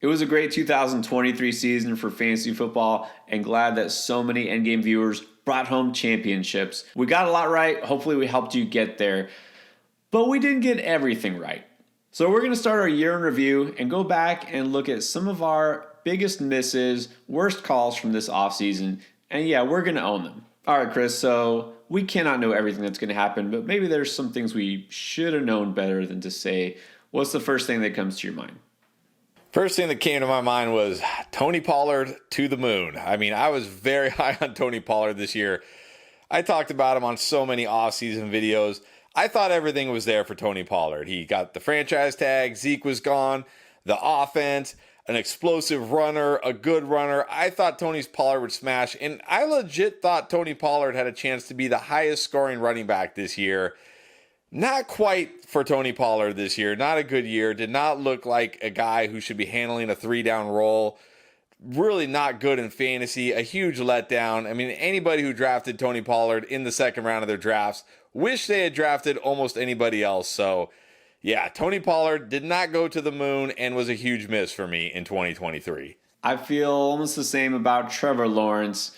It was a great 2023 season for fantasy football, and glad that so many endgame viewers brought home championships. We got a lot right. Hopefully we helped you get there, but we didn't get everything right. So we're going to start our year in review and go back and look at some of our biggest misses, worst calls from this offseason, and yeah, we're going to own them. All right, Chris, so we cannot know everything that's going to happen, but maybe there's some things we should have known better than to say. What's the first thing that comes to your mind? First thing that came to my mind was Tony Pollard to the moon. I mean, I was very high on Tony Pollard this year. I talked about him on so many offseason videos. I thought everything was there for Tony Pollard. He got the franchise tag, Zeke was gone, the offense, an explosive runner, a good runner. I thought Tony Pollard would smash, and I legit thought Tony Pollard had a chance to be the highest scoring running back this year. Not quite for Tony Pollard this year. Not a good year. Did not look like a guy who should be handling a 3-down role. Really not good in fantasy. A huge letdown. I mean, anybody who drafted Tony Pollard in the second round of their drafts wish they had drafted almost anybody else. So, yeah, Tony Pollard did not go to the moon and was a huge miss for me in 2023. I feel almost the same about Trevor Lawrence.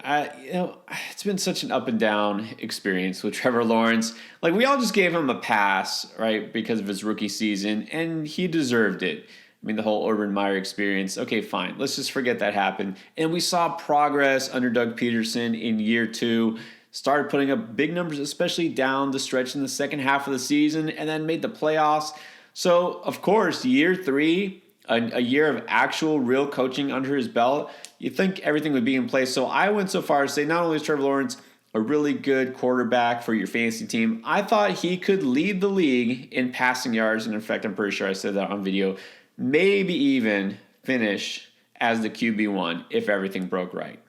It's been such an up and down experience with Trevor Lawrence. Like, we all just gave him a pass, right, because of his rookie season, and he deserved it. I mean, the whole Urban Meyer experience. Okay, fine. Let's just forget that happened. And we saw progress under Doug Peterson in year 2. Started putting up big numbers, especially down the stretch in the second half of the season, and then made the playoffs. So, of course, year 3, a year of actual real coaching under his belt, you think everything would be in place. So I went so far as to say not only is Trevor Lawrence a really good quarterback for your fantasy team, I thought he could lead the league in passing yards. And in fact, I'm pretty sure I said that on video. Maybe even finish as the QB1 if everything broke right.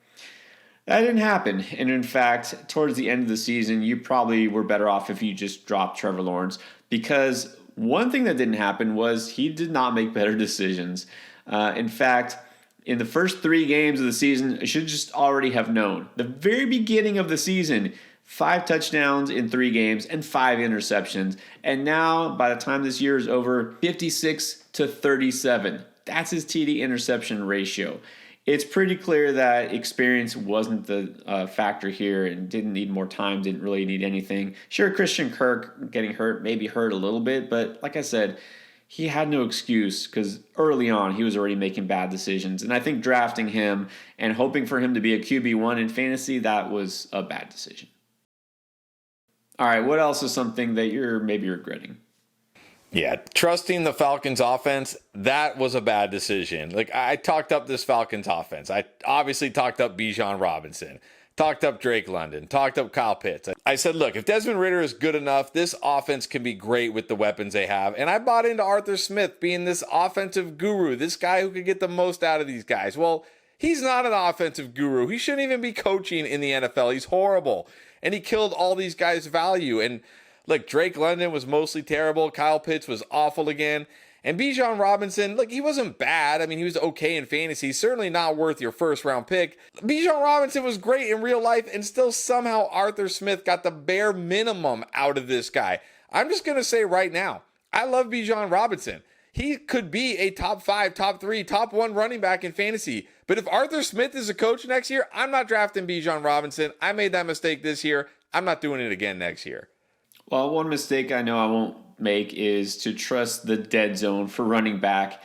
That didn't happen. And in fact, towards the end of the season, you probably were better off if you just dropped Trevor Lawrence, because one thing that didn't happen was he did not make better decisions. In fact, in the first 3 games of the season, I should just already have known. The very beginning of the season, 5 touchdowns in 3 games and 5 interceptions. And now, by the time this year is over, 56 to 37. That's his TD interception ratio. It's pretty clear that experience wasn't the factor here and didn't need more time, didn't really need anything. Sure, Christian Kirk getting hurt maybe hurt a little bit, but like I said, he had no excuse because early on he was already making bad decisions. And I think drafting him and hoping for him to be a QB1 in fantasy, that was a bad decision. All right, what else is something that you're maybe regretting? Yeah, trusting the Falcons offense, that was a bad decision. Like, I talked up this Falcons offense. I obviously talked up Bijan Robinson, talked up Drake London, talked up Kyle Pitts. I said, look, if Desmond Ridder is good enough, this offense can be great with the weapons they have. And I bought into Arthur Smith being this offensive guru, this guy who could get the most out of these guys. Well, he's not an offensive guru. He shouldn't even be coaching in the NFL. He's horrible. And he killed all these guys' value. And look, Drake London was mostly terrible. Kyle Pitts was awful again. And Bijan Robinson, look, he wasn't bad. I mean, he was okay in fantasy. Certainly not worth your first-round pick. Bijan Robinson was great in real life, and still somehow Arthur Smith got the bare minimum out of this guy. I'm just going to say right now, I love Bijan Robinson. He could be a top 5, top 3, top 1 running back in fantasy. But if Arthur Smith is a coach next year, I'm not drafting Bijan Robinson. I made that mistake this year. I'm not doing it again next year. Well, one mistake I know I won't make is to trust the dead zone for running back.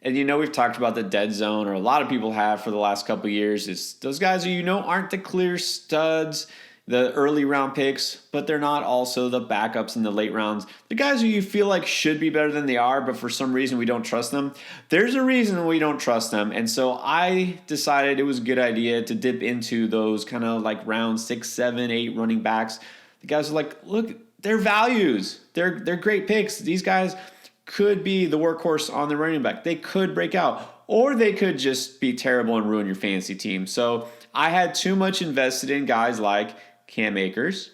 And we've talked about the dead zone, or a lot of people have for the last couple of years. It's those guys who aren't the clear studs, the early round picks, but they're not also the backups in the late rounds. The guys who you feel like should be better than they are, but for some reason we don't trust them. There's a reason we don't trust them. And so I decided it was a good idea to dip into those kind of like round 6, 7, 8 running backs. The guys are like, look, they're values. They're great picks. These guys could be the workhorse on the running back. They could break out, or they could just be terrible and ruin your fantasy team. So I had too much invested in guys like Cam Akers,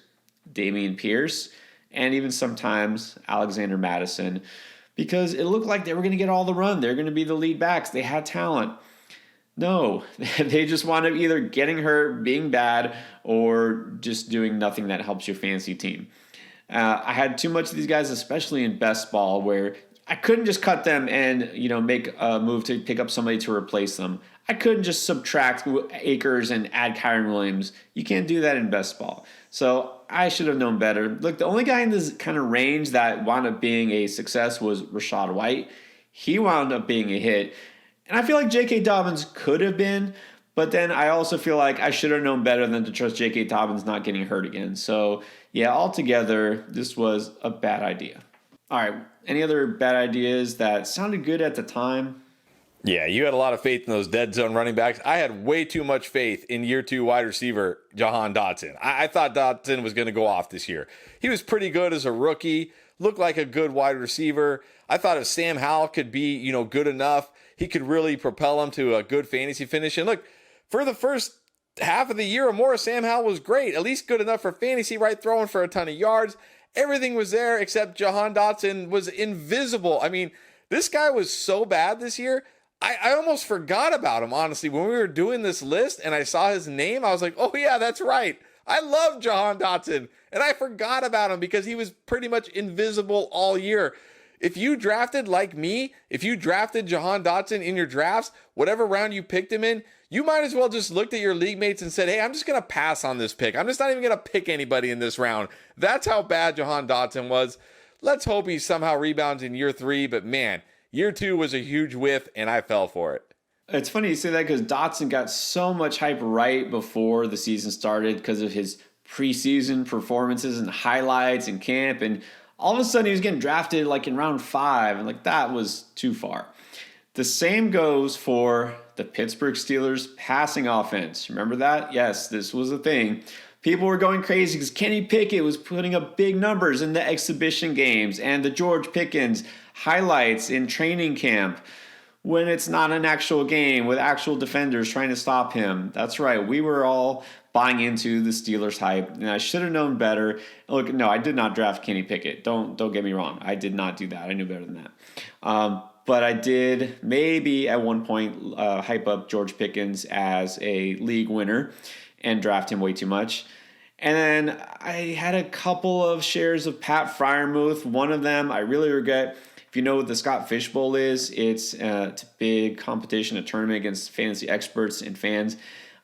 Damian Pierce, and even sometimes Alexander Madison, because it looked like they were going to get all the run. They're going to be the lead backs. They had talent. No, they just wound up either getting hurt, being bad, or just doing nothing that helps your fantasy team. I had too much of these guys, especially in best ball, where I couldn't just cut them and, make a move to pick up somebody to replace them. I couldn't just subtract Akers and add Kyron Williams. You can't do that in best ball. So I should have known better. Look, the only guy in this kind of range that wound up being a success was Rachaad White. He wound up being a hit. And I feel like J.K. Dobbins could have been, but then I also feel like I should have known better than to trust J.K. Dobbins not getting hurt again. So, yeah, altogether, this was a bad idea. All right, any other bad ideas that sounded good at the time? Yeah, you had a lot of faith in those dead zone running backs. I had way too much faith in year 2 wide receiver Jahan Dotson. I thought Dotson was going to go off this year. He was pretty good as a rookie, looked like a good wide receiver. I thought if Sam Howell could be, good enough, he could really propel him to a good fantasy finish. And look, for the first half of the year or more, Sam Howell was great, at least good enough for fantasy, right? Throwing for a ton of yards. Everything was there except Jahan Dotson was invisible. I mean, this guy was so bad this year. I almost forgot about him, honestly. When we were doing this list and I saw his name, I was like, oh, yeah, that's right. I love Jahan Dotson. And I forgot about him because he was pretty much invisible all year. If you drafted like me, if you drafted Jahan Dotson in your drafts, whatever round you picked him in, you might as well just looked at your league mates and said, hey, I'm just going to pass on this pick. I'm just not even going to pick anybody in this round. That's how bad Jahan Dotson was. Let's hope he somehow rebounds in year 3. But man, year 2 was a huge whiff, and I fell for it. It's funny you say that because Dotson got so much hype right before the season started because of his preseason performances and highlights in camp. And all of a sudden he was getting drafted like in round 5. And that was too far. The same goes for the Pittsburgh Steelers passing offense. Remember that? Yes, this was a thing. People were going crazy because Kenny Pickett was putting up big numbers in the exhibition games and the George Pickens highlights in training camp when it's not an actual game with actual defenders trying to stop him. That's right. We were all buying into the Steelers hype, and I should have known better. Look, no, I did not draft Kenny Pickett. Don't get me wrong. I did not do that. I knew better than that. But I did maybe at one point hype up George Pickens as a league winner and draft him way too much. And then I had a couple of shares of Pat Freiermuth. One of them I really regret. If you know what the Scott Fish Bowl is, it's a big competition, a tournament against fantasy experts and fans.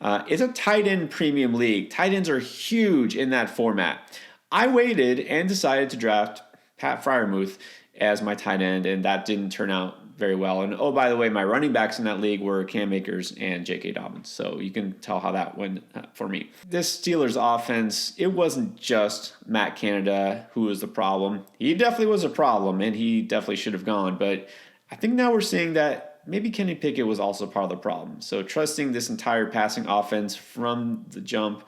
It's a tight end premium league. Tight ends are huge in that format. I waited and decided to draft Pat Freiermuth as my tight end, and that didn't turn out very well. And oh, by the way, my running backs in that league were Cam Akers and J.K. Dobbins. So you can tell how that went for me. This Steelers offense, it wasn't just Matt Canada who was the problem. He definitely was a problem, and he definitely should have gone. But I think now we're seeing that maybe Kenny Pickett was also part of the problem. So trusting this entire passing offense from the jump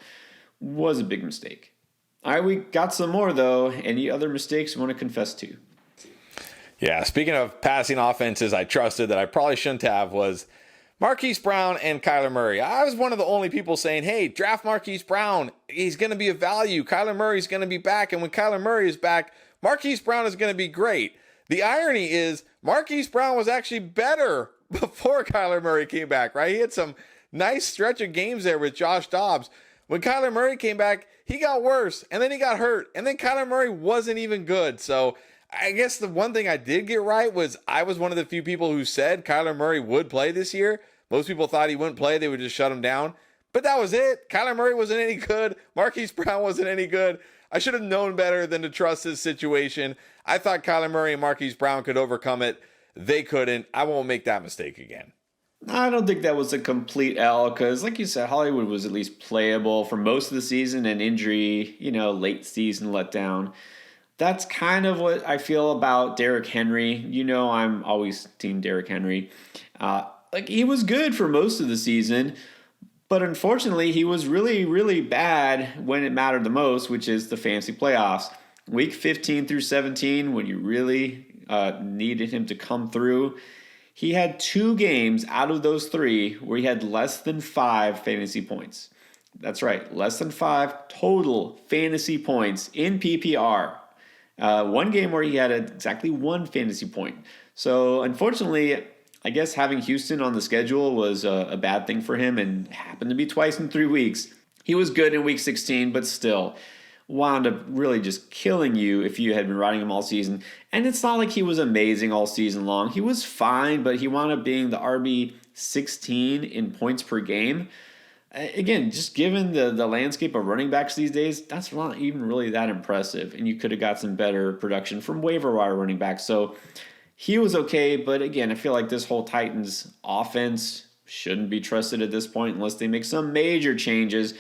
was a big mistake. All right, we got some more, though. Any other mistakes you want to confess to? Yeah, speaking of passing offenses I trusted that I probably shouldn't have was Marquise Brown and Kyler Murray. I was one of the only people saying, hey, draft Marquise Brown. He's going to be a value. Kyler Murray's going to be back. And when Kyler Murray is back, Marquise Brown is going to be great. The irony is Marquise Brown was actually better before Kyler Murray came back, right? He had some nice stretch of games there with Josh Dobbs. When Kyler Murray came back, he got worse, and then he got hurt, and then Kyler Murray wasn't even good. So I guess the one thing I did get right was I was one of the few people who said Kyler Murray would play this year. Most people thought he wouldn't play. They would just shut him down. But that was it. Kyler Murray wasn't any good. Marquise Brown wasn't any good. I should have known better than to trust this situation. I thought Kyler Murray and Marquise Brown could overcome it. They couldn't. I won't make that mistake again. I don't think that was a complete L because, like you said, Hollywood was at least playable for most of the season, and injury, late season letdown. That's kind of what I feel about Derrick Henry. I'm always team Derrick Henry. He was good for most of the season, but unfortunately, he was really, really bad when it mattered the most, which is the fantasy playoffs. Week 15 through 17, when you really needed him to come through, he had 2 games out of those 3 where he had less than 5 fantasy points. That's right, less than 5 total fantasy points in PPR. One game where he had exactly 1 fantasy point. So unfortunately, I guess having Houston on the schedule was a bad thing for him and happened to be twice in 3 weeks. He was good in week 16, but still, wound up really just killing you if you had been riding him all season. And it's not like he was amazing all season long. He was fine, but he wound up being the RB 16 in points per game. Again, just given the landscape of running backs these days, that's not even really that impressive. And you could have got some better production from waiver wire running backs. So he was okay, but again, I feel like this whole Titans offense shouldn't be trusted at this point unless they make some major changes.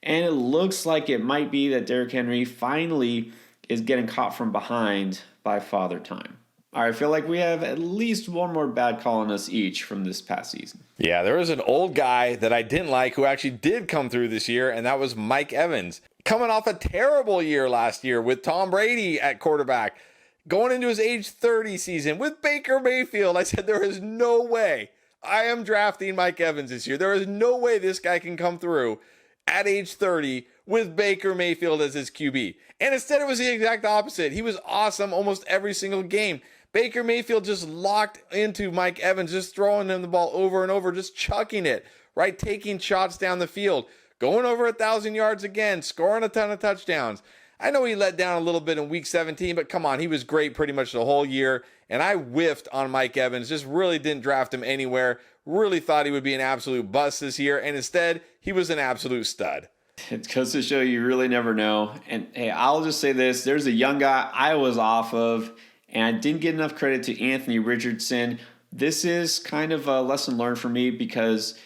And it looks like it might be that Derrick Henry finally is getting caught from behind by Father Time. All right, I feel like we have at least one more bad call on us each from this past season. Yeah, there was an old guy that I didn't like who actually did come through this year, and that was Mike Evans. Coming off a terrible year last year with Tom Brady at quarterback, going into his age 30 season with Baker Mayfield, I said there is no way I am drafting Mike Evans this year. There is no way this guy can come through at age 30 with Baker Mayfield as his QB. And instead it was the exact opposite. He was awesome almost every single game. Baker Mayfield just locked into Mike Evans, just throwing him the ball over and over, just chucking it, right? Taking shots down the field, going over 1,000 yards again, scoring a ton of touchdowns. I know he let down a little bit in week 17, but come on, he was great pretty much the whole year. And I whiffed on Mike Evans, just really didn't draft him anywhere. Really thought he would be an absolute bust this year. And instead, he was an absolute stud. It goes to show you really never know. And hey, I'll just say this. There's a young guy I was off of, and I didn't get enough credit to Anthony Richardson. This is kind of a lesson learned for me because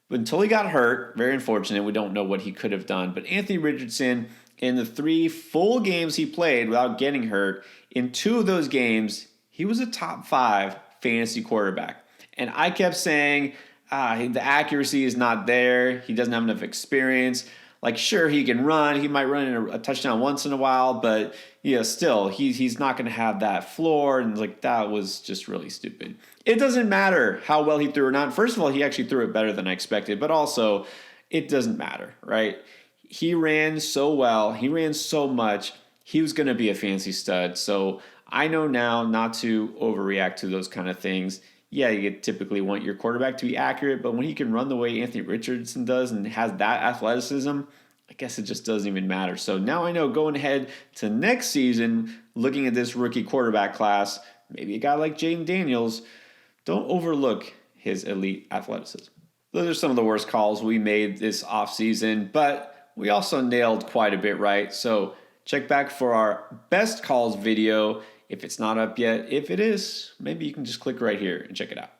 until he got hurt, very unfortunate, we don't know what he could have done. But Anthony Richardson, in the 3 full games he played without getting hurt, in 2 of those games, he was a top 5 fantasy quarterback. And I kept saying, the accuracy is not there. He doesn't have enough experience. Like, sure, he can run. He might run in a touchdown once in a while, but still, he's not going to have that floor. And like, that was just really stupid. It doesn't matter how well he threw or not. First of all, he actually threw it better than I expected, but also, it doesn't matter, right? He ran so well. He ran so much. He was going to be a fancy stud. So I know now not to overreact to those kind of things. Yeah, you typically want your quarterback to be accurate, but when he can run the way Anthony Richardson does and has that athleticism, I guess it just doesn't even matter. So now I know going ahead to next season, looking at this rookie quarterback class, maybe a guy like Jaden Daniels, don't overlook his elite athleticism. Those are some of the worst calls we made this offseason, but we also nailed quite a bit right. So check back for our best calls video if it's not up yet. If it is, maybe you can just click right here and check it out.